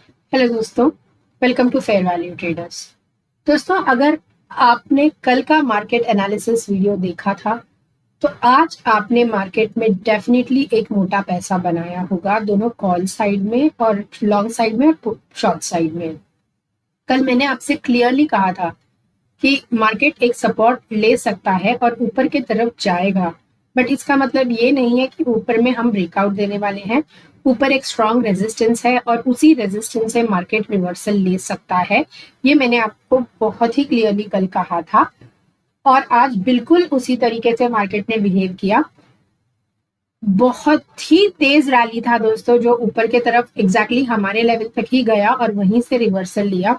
Hello दोस्तों, welcome to fair value traders. दोस्तों, अगर आपने कल का मार्केट एनालिसिस वीडियो देखा था तो आज आपने मार्केट में डेफिनेटली एक मोटा पैसा बनाया होगा, दोनों कॉल साइड में और लॉन्ग साइड में और शॉर्ट साइड में। कल मैंने आपसे क्लियरली कहा था कि मार्केट एक सपोर्ट ले सकता है और ऊपर की तरफ जाएगा, बट इसका मतलब ये नहीं है कि ऊपर में हम ब्रेकआउट देने वाले हैं। ऊपर एक स्ट्रॉन्ग रेजिस्टेंस है और उसी रेजिस्टेंस से मार्केट रिवर्सल ले सकता है। ये मैंने आपको बहुत ही क्लियरली कल कहा था और आज बिल्कुल उसी तरीके से मार्केट ने बिहेव किया। बहुत ही तेज रैली था दोस्तों, जो ऊपर की तरफ एग्जैक्टली हमारे लेवल तक ही गया और वहीं से रिवर्सल लिया।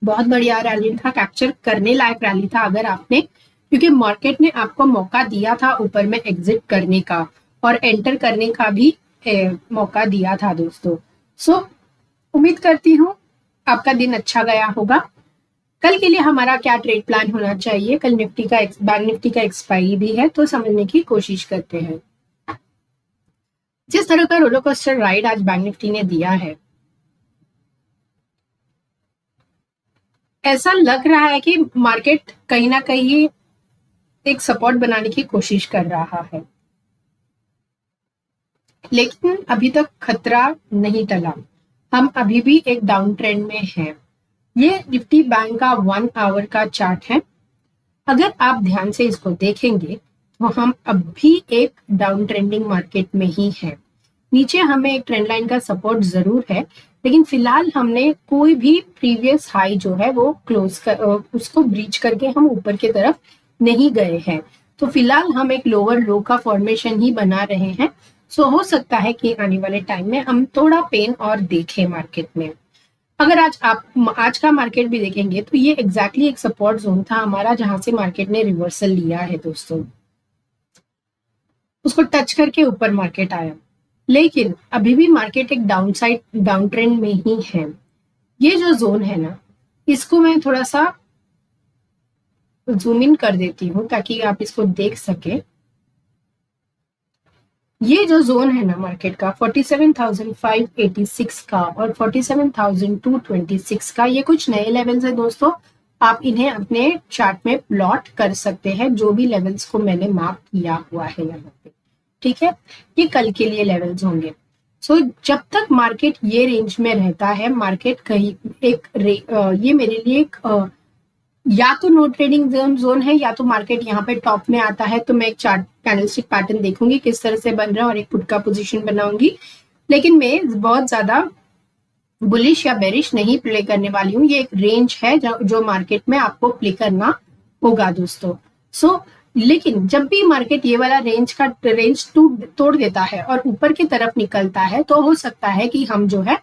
बहुत बढ़िया रैली था, कैप्चर करने लायक रैली था अगर आपने, क्योंकि मार्केट ने आपको मौका दिया था ऊपर में एग्जिट करने का और एंटर करने का भी मौका दिया था दोस्तों। सो उम्मीद करती हूँ आपका दिन अच्छा गया होगा। कल के लिए हमारा क्या ट्रेड प्लान होना चाहिए, कल बैंक निफ्टी का एक्सपायरी भी है तो समझने की कोशिश करते हैं। जिस तरह का रोलर कोस्टर राइड आज बैंक निफ्टी ने दिया है, ऐसा लग रहा है कि मार्केट कहीं ना कहीं एक सपोर्ट बनाने की कोशिश कर रहा है, लेकिन अभी तक खतरा नहीं टला। हम अभी भी एक डाउन ट्रेंड में हैं। ये निफ्टी बैंक का 1 आवर का चार्ट है। अगर आप ध्यान से इसको देखेंगे तो हम अभी एक डाउन ट्रेंडिंग मार्केट में ही हैं। नीचे हमें एक ट्रेंड लाइन का सपोर्ट जरूर है, लेकिन फिलहाल हमने कोई भी प्रीवियस हाई जो है वो उसको ब्रीच करके हम ऊपर की तरफ नहीं गए हैं। तो फिलहाल हम एक लोअर लो का फॉर्मेशन ही बना रहे हैं। सो हो सकता है कि आने वाले टाइम में हम थोड़ा पेन और देखें मार्केट में। अगर आज का मार्केट भी देखेंगे तो ये एग्जैक्टली एक सपोर्ट जोन था हमारा, जहां से मार्केट ने रिवर्सल लिया है दोस्तों। उसको टच करके ऊपर मार्केट आया, लेकिन अभी भी मार्केट एक डाउन ट्रेंड में ही है। ये जो जोन है ना, इसको मैं थोड़ा सा जूम इन कर देती हूँ ताकि आप इसको देख सके। ये जो जोन है ना मार्केट का 47,586 का और 47,226 का, ये कुछ नए लेवल्स है दोस्तों। आप इन्हें अपने चार्ट में प्लॉट कर सकते हैं, जो भी लेवल्स को मैंने मार्क किया हुआ है यहाँ पे, ठीक है। ये कल के लिए लेवल्स होंगे। सो जब तक मार्केट ये रेंज में रहता है, मार्केट कहीं ये मेरे लिए एक या तो नो ट्रेडिंग जोन है, या तो मार्केट यहाँ पे टॉप में आता है तो मैं एक चार्ट कैंडलस्टिक पैटर्न देखूंगी किस तरह से बन रहा है और एक पुट का पोजीशन बनाऊंगी। लेकिन मैं बहुत ज्यादा बुलिश या बेरिश नहीं प्ले करने वाली हूँ। ये एक रेंज है जो मार्केट में आपको प्ले करना होगा दोस्तों। लेकिन जब भी मार्केट ये वाला रेंज तोड़ देता है और ऊपर की तरफ निकलता है तो हो सकता है कि हम जो है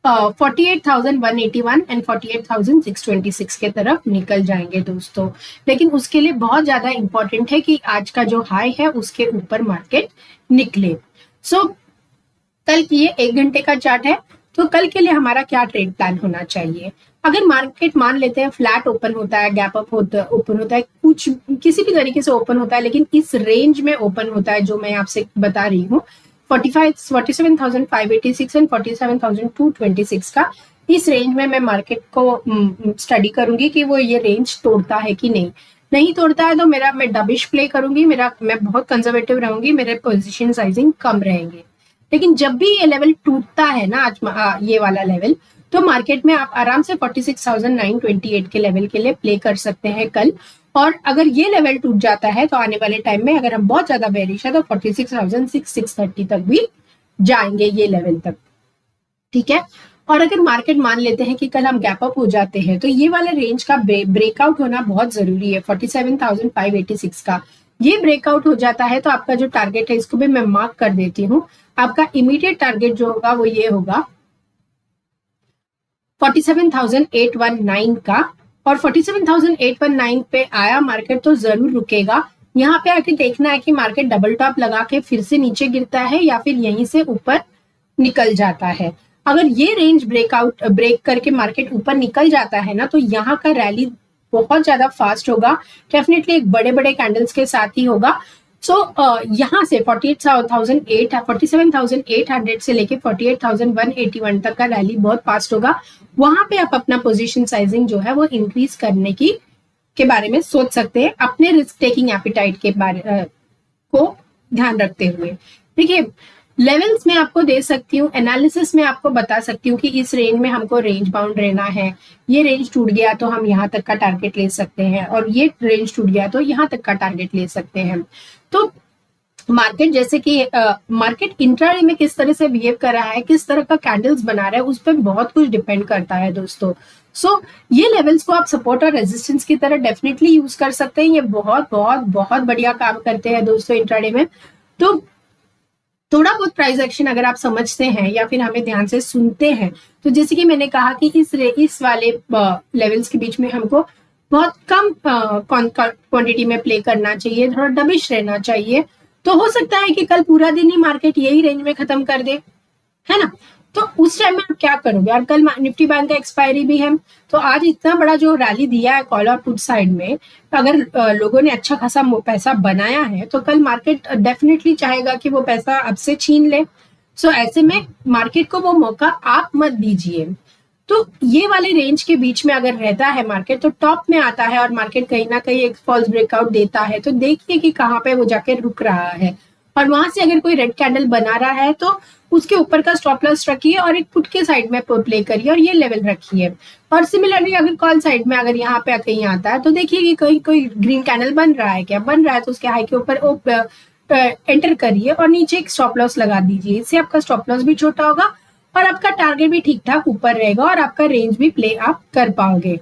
48,181 एंड 48,626 के तरफ निकल जाएंगे दोस्तों। लेकिन उसके लिए बहुत ज्यादा इंपॉर्टेंट है कि आज का जो हाई है उसके ऊपर मार्केट निकले। कल की ये 1 घंटे का चार्ट है, तो कल के लिए हमारा क्या ट्रेड प्लान होना चाहिए। अगर मार्केट मान लेते हैं फ्लैट ओपन होता है, गैप अप ओपन होता है, कुछ किसी भी तरीके से ओपन होता है, लेकिन इस रेंज में ओपन होता है जो मैं आपसे बता रही हूँ 47,586 एंड 47,226 का, इस रेंज में मैं मार्केट को स्टडी करूंगी कि वो ये रेंज तोड़ता है कि नहीं तोड़ता है तो मैं डबिश प्ले करूंगी, मैं बहुत कंजर्वेटिव रहूंगी, मेरे पोजीशन साइजिंग कम रहेंगे। लेकिन जब भी ये लेवल टूटता है ना, आज ये वाला लेवल, तो मार्केट में आप आराम से 46,928 के लेवल के लिए प्ले कर सकते हैं कल। और अगर ये लेवल टूट जाता है तो आने वाले टाइम में अगर हम बहुत ज्यादा बेरिश है तो 46,630 तक भी जाएंगे, ये लेवल तक, ठीक है। और अगर मार्केट मान लेते हैं कि कल हम गैप अप हो जाते हैं तो ये वाले रेंज का ब्रेकआउट होना बहुत जरूरी है। 47,586 का ये ब्रेकआउट हो जाता है तो आपका जो टारगेट है इसको भी मैं मार्क कर देती हूँ। आपका इमीडिएट टारगेट जो होगा वो ये होगा 47,819 का, और 47,819 पे आया मार्केट तो जरूर रुकेगा। यहाँ पे आके देखना है कि मार्केट डबल टॉप लगा के फिर से नीचे गिरता है या फिर यहीं से ऊपर निकल जाता है। अगर ये रेंज ब्रेक करके मार्केट ऊपर निकल जाता है ना, तो यहाँ का रैली बहुत ज्यादा फास्ट होगा, डेफिनेटली एक बड़े बड़े कैंडल्स के साथ ही होगा। यहाँ से 47,800 से लेके 48,181 तक का रैली बहुत फास्ट होगा। वहां पे आप अपना पोजीशन साइजिंग जो है वो इंक्रीज करने के बारे में सोच सकते हैं, अपने रिस्क टेकिंग एपिटाइट के बारे को ध्यान रखते हुए। देखिए, लेवल्स में आपको दे सकती हूँ, एनालिसिस में आपको बता सकती हूँ कि इस रेंज में हमको रेंज बाउंड रहना है, ये रेंज टूट गया तो हम यहाँ तक का टारगेट ले सकते हैं, और ये रेंज टूट गया तो यहाँ तक का टारगेट ले सकते हैं। तो मार्केट जैसे कि मार्केट इंट्राडे में किस तरह से बिहेव कर रहा है, किस तरह का कैंडल्स बना रहा है, उस पर बहुत कुछ डिपेंड करता है दोस्तों। ये लेवल्स को आप सपोर्ट और रेजिस्टेंस की तरह डेफिनेटली यूज कर सकते हैं। ये बहुत बहुत बहुत बढ़िया काम करते हैं दोस्तों इंट्राडे में। तो थोड़ा बहुत प्राइस एक्शन अगर आप समझते हैं या फिर हमें ध्यान से सुनते हैं, तो जैसे कि मैंने कहा कि इस वाले लेवल्स के बीच में हमको बहुत कम क्वांटिटी में प्ले करना चाहिए, थोड़ा डबिश रहना चाहिए। तो हो सकता है कि कल पूरा दिन ही मार्केट यही रेंज में खत्म कर दे, है ना। तो उस टाइम में आप क्या करोगे, और कल निफ्टी बैंक का एक्सपायरी भी है। तो आज इतना बड़ा जो रैली दिया है कॉल और पुट साइड में, तो अगर लोगों ने अच्छा खासा पैसा बनाया है तो कल मार्केट डेफिनेटली चाहेगा कि वो पैसा अब से छीन ले। ऐसे में मार्केट को वो मौका आप मत दीजिए। तो ये वाले रेंज के बीच में अगर रहता है मार्केट, तो टॉप में आता है और मार्केट कहीं ना कहीं एक फॉल्स ब्रेकआउट देता है, तो देखिए कि कहाँ पे वो जाके रुक रहा है, और वहां से अगर कोई रेड कैंडल बना रहा है तो उसके ऊपर का स्टॉप लॉस रखिए और एक पुट के साइड में प्ले करिए और ये लेवल रखिए। और सिमिलरली अगर कॉल साइड में अगर यहाँ पे कहीं आता है तो देखिए कि कहीं कोई ग्रीन कैंडल बन रहा है, क्या बन रहा है, तो उसके हाई के ऊपर एंटर करिए और नीचे एक स्टॉप लॉस लगा दीजिए। इससे आपका स्टॉप लॉस भी छोटा होगा और आपका टारगेट भी ठीक ठाक ऊपर रहेगा और आपका रेंज भी प्ले आप कर पाओगे।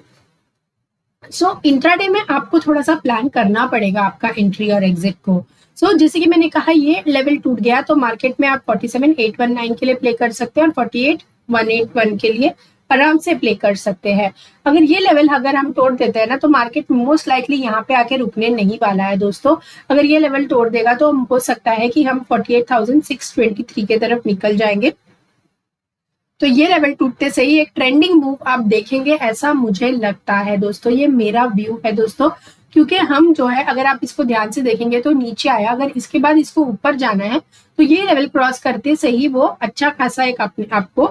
इंट्राडे में आपको थोड़ा सा प्लान करना पड़ेगा आपका एंट्री और एग्जिट को। जैसे कि मैंने कहा, ये लेवल टूट गया तो मार्केट में आप 47,819 के लिए प्ले कर सकते हैं और 48,181 के लिए आराम से प्ले कर सकते हैं। अगर ये लेवल अगर हम तोड़ देते हैं ना, तो मार्केट मोस्ट लाइकली यहाँ पे आके रुकने नहीं वाला है दोस्तों। अगर ये लेवल तोड़ देगा तो हो सकता है कि हम 48,623 के तरफ निकल जाएंगे। तो ये लेवल टूटते से ही एक ट्रेंडिंग मूव आप देखेंगे, ऐसा मुझे लगता है दोस्तों। ये मेरा व्यू है दोस्तों, क्योंकि हम जो है, अगर आप इसको ध्यान से देखेंगे तो नीचे आया, अगर इसके बाद इसको ऊपर जाना है तो ये लेवल क्रॉस करते से ही वो अच्छा खासा एक आपको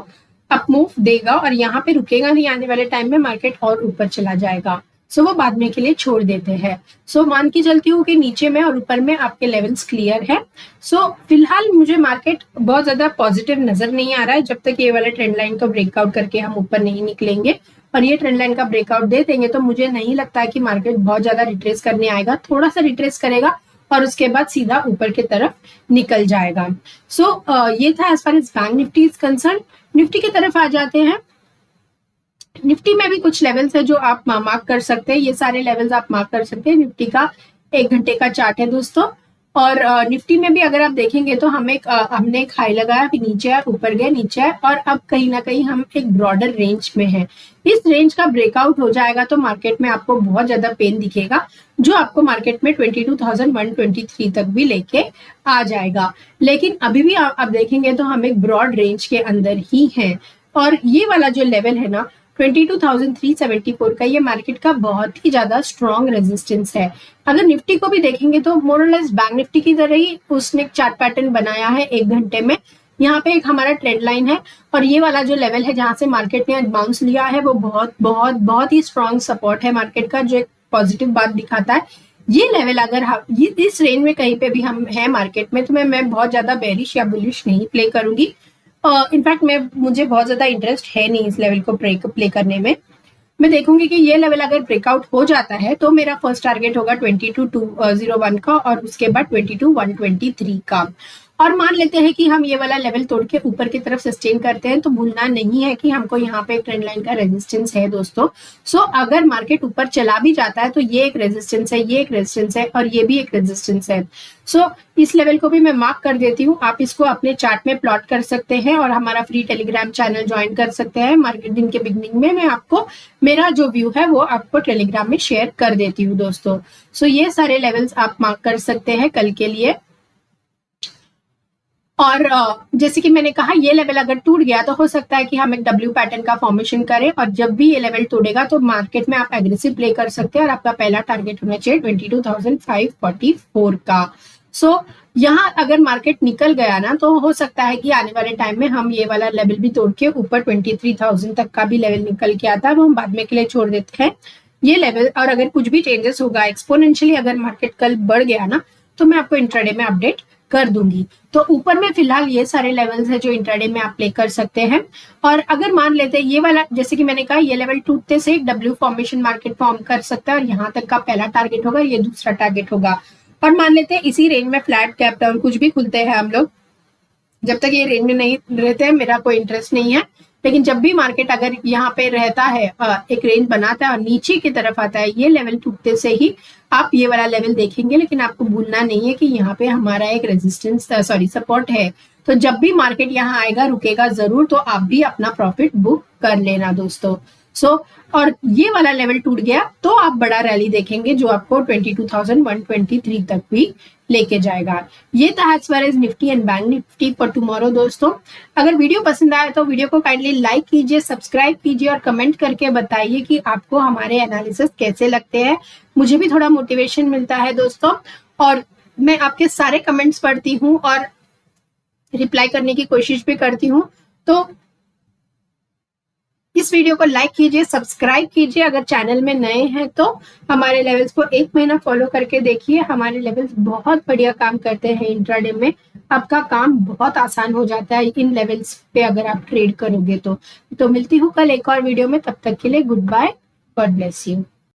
अप मूव देगा और यहाँ पे रुकेगा नहीं। आने वाले टाइम में मार्केट और ऊपर चला जाएगा। वो बाद में के लिए छोड़ देते हैं। मान के चलती हूँ कि नीचे में और ऊपर में आपके लेवल्स क्लियर है। फिलहाल मुझे मार्केट बहुत ज्यादा पॉजिटिव नजर नहीं आ रहा है, जब तक ये वाला ट्रेंड लाइन को ब्रेकआउट करके हम ऊपर नहीं निकलेंगे। और ये ट्रेंड लाइन का ब्रेकआउट दे देंगे तो मुझे नहीं लगता है कि मार्केट बहुत ज्यादा रिट्रेस करने आएगा। थोड़ा सा रिट्रेस करेगा और उसके बाद सीधा ऊपर की तरफ निकल जाएगा। ये था as far as bank Nifty is concern. Nifty की तरफ आ जाते हैं। निफ्टी में भी कुछ लेवल्स है जो आप मार्क कर सकते हैं। ये सारे लेवल्स आप मार्क कर सकते हैं। निफ्टी का 1 घंटे का चार्ट है दोस्तों। और निफ्टी में भी अगर आप देखेंगे तो हमने एक हाई लगाया, फिर नीचे है, ऊपर गया, नीचे है, और अब कहीं ना कहीं हम एक ब्रॉडर रेंज में है। इस रेंज का ब्रेकआउट हो जाएगा तो मार्केट में आपको बहुत ज्यादा पेन दिखेगा, जो आपको मार्केट में 22,123 तक भी लेके आ जाएगा। लेकिन अभी भी आप देखेंगे तो हम एक ब्रॉड रेंज के अंदर ही है। और ये वाला जो लेवल है ना 22,374 का, ये मार्केट का बहुत ही ज्यादा स्ट्रॉन्ग रेजिस्टेंस है। अगर निफ्टी को भी देखेंगे तो मोर और लेस बैंक निफ्टी की तरह ही उसने एक चार्ट पैटर्न बनाया है 1 घंटे में। यहाँ पे एक हमारा ट्रेंड लाइन है और ये वाला जो लेवल है जहां से मार्केट ने बाउंस लिया है वो बहुत बहुत बहुत ही स्ट्रॉन्ग सपोर्ट है मार्केट का, जो एक पॉजिटिव बात दिखाता है। ये लेवल अगर इस रेंज में कहीं पे भी हम है मार्केट में, तो मैं बहुत ज्यादा बेरिश या बुलिश नहीं प्ले करूंगी। इनफैक्ट मुझे बहुत ज्यादा इंटरेस्ट है नहीं इस लेवल को प्ले करने में। मैं देखूंगी कि ये लेवल अगर ब्रेकआउट हो जाता है तो मेरा फर्स्ट टारगेट होगा 22,201 का और उसके बाद 22,123 का। और मान लेते हैं कि हम ये वाला लेवल तोड़ के ऊपर की तरफ सस्टेन करते हैं, तो भूलना नहीं है कि हमको यहाँ पे एक ट्रेंड लाइन का रेजिस्टेंस है दोस्तों। अगर मार्केट ऊपर चला भी जाता है तो ये एक रेजिस्टेंस है, ये एक रेजिस्टेंस है और ये भी एक रेजिस्टेंस है। इस लेवल को भी मैं मार्क कर देती हूँ। आप इसको अपने चार्ट में प्लॉट कर सकते हैं और हमारा फ्री टेलीग्राम चैनल ज्वाइन कर सकते हैं। मार्केट दिन के बिगनिंग में मैं आपको मेरा जो व्यू है वो आपको टेलीग्राम में शेयर कर देती हूँ दोस्तों। ये सारे लेवल्स आप मार्क कर सकते हैं कल के लिए। और जैसे कि मैंने कहा, ये लेवल अगर टूट गया तो हो सकता है कि हम एक डब्ल्यू पैटर्न का फॉर्मेशन करें, और जब भी ये लेवल टूटेगा तो मार्केट में आप एग्रेसिव प्ले कर सकते हैं और आपका पहला टारगेट होना चाहिए 22,544 का। सो यहाँ अगर मार्केट निकल गया ना तो हो सकता है कि आने वाले टाइम में हम ये वाला लेवल भी तोड़ के ऊपर 23,000 तक का भी लेवल निकल के आता है, वो हम बाद में के लिए छोड़ देते हैं ये लेवल। और अगर कुछ भी चेंजेस होगा एक्सपोनेंशियली, अगर मार्केट कल बढ़ गया ना तो मैं आपको इंट्राडे में अपडेट कर दूंगी। तो ऊपर में फिलहाल ये सारे लेवल्स है जो इंट्राडे में आप प्ले कर सकते हैं। और अगर मान लेते हैं ये वाला, जैसे कि मैंने कहा, ये लेवल टूटते से डब्ल्यू फॉर्मेशन मार्केट फॉर्म कर सकता है और यहाँ तक का पहला टारगेट होगा, ये दूसरा टारगेट होगा। और मान लेते हैं इसी रेंज में फ्लैट कैप डाउन कुछ भी खुलते हैं हम लोग, जब तक ये रेंज में नहीं रहते हैं मेरा कोई इंटरेस्ट नहीं है। लेकिन जब भी मार्केट अगर यहाँ पे रहता है, एक रेंज बनाता है और नीचे की तरफ आता है, ये लेवल टूटते से ही आप ये वाला लेवल देखेंगे। लेकिन आपको भूलना नहीं है कि यहाँ पे हमारा एक रेजिस्टेंस सपोर्ट है। तो जब भी मार्केट यहाँ आएगा, रुकेगा जरूर, तो आप भी अपना प्रॉफिट बुक कर लेना दोस्तों। और ये वाला लेवल टूट गया तो आप बड़ा रैली देखेंगे जो आपको 22,123 तक भी लेके जाएगा। ये था as far as Nifty and bank Nifty for tomorrow दोस्तों। अगर वीडियो पसंद आया तो वीडियो को काइंडली लाइक कीजिए, सब्सक्राइब कीजिए और कमेंट करके बताइए कि आपको हमारे एनालिसिस कैसे लगते हैं। मुझे भी थोड़ा मोटिवेशन मिलता है दोस्तों, और मैं आपके सारे कमेंट्स पढ़ती हूँ और रिप्लाई करने की कोशिश भी करती हूँ। तो इस वीडियो को लाइक कीजिए, सब्सक्राइब कीजिए। अगर चैनल में नए हैं तो हमारे लेवल्स को 1 महीना फॉलो करके देखिए। हमारे लेवल्स बहुत बढ़िया काम करते हैं इंट्राडे में। आपका काम बहुत आसान हो जाता है इन लेवल्स पे अगर आप ट्रेड करोगे तो मिलती हूँ कल एक और वीडियो में। तब तक के लिए good bye, God bless you.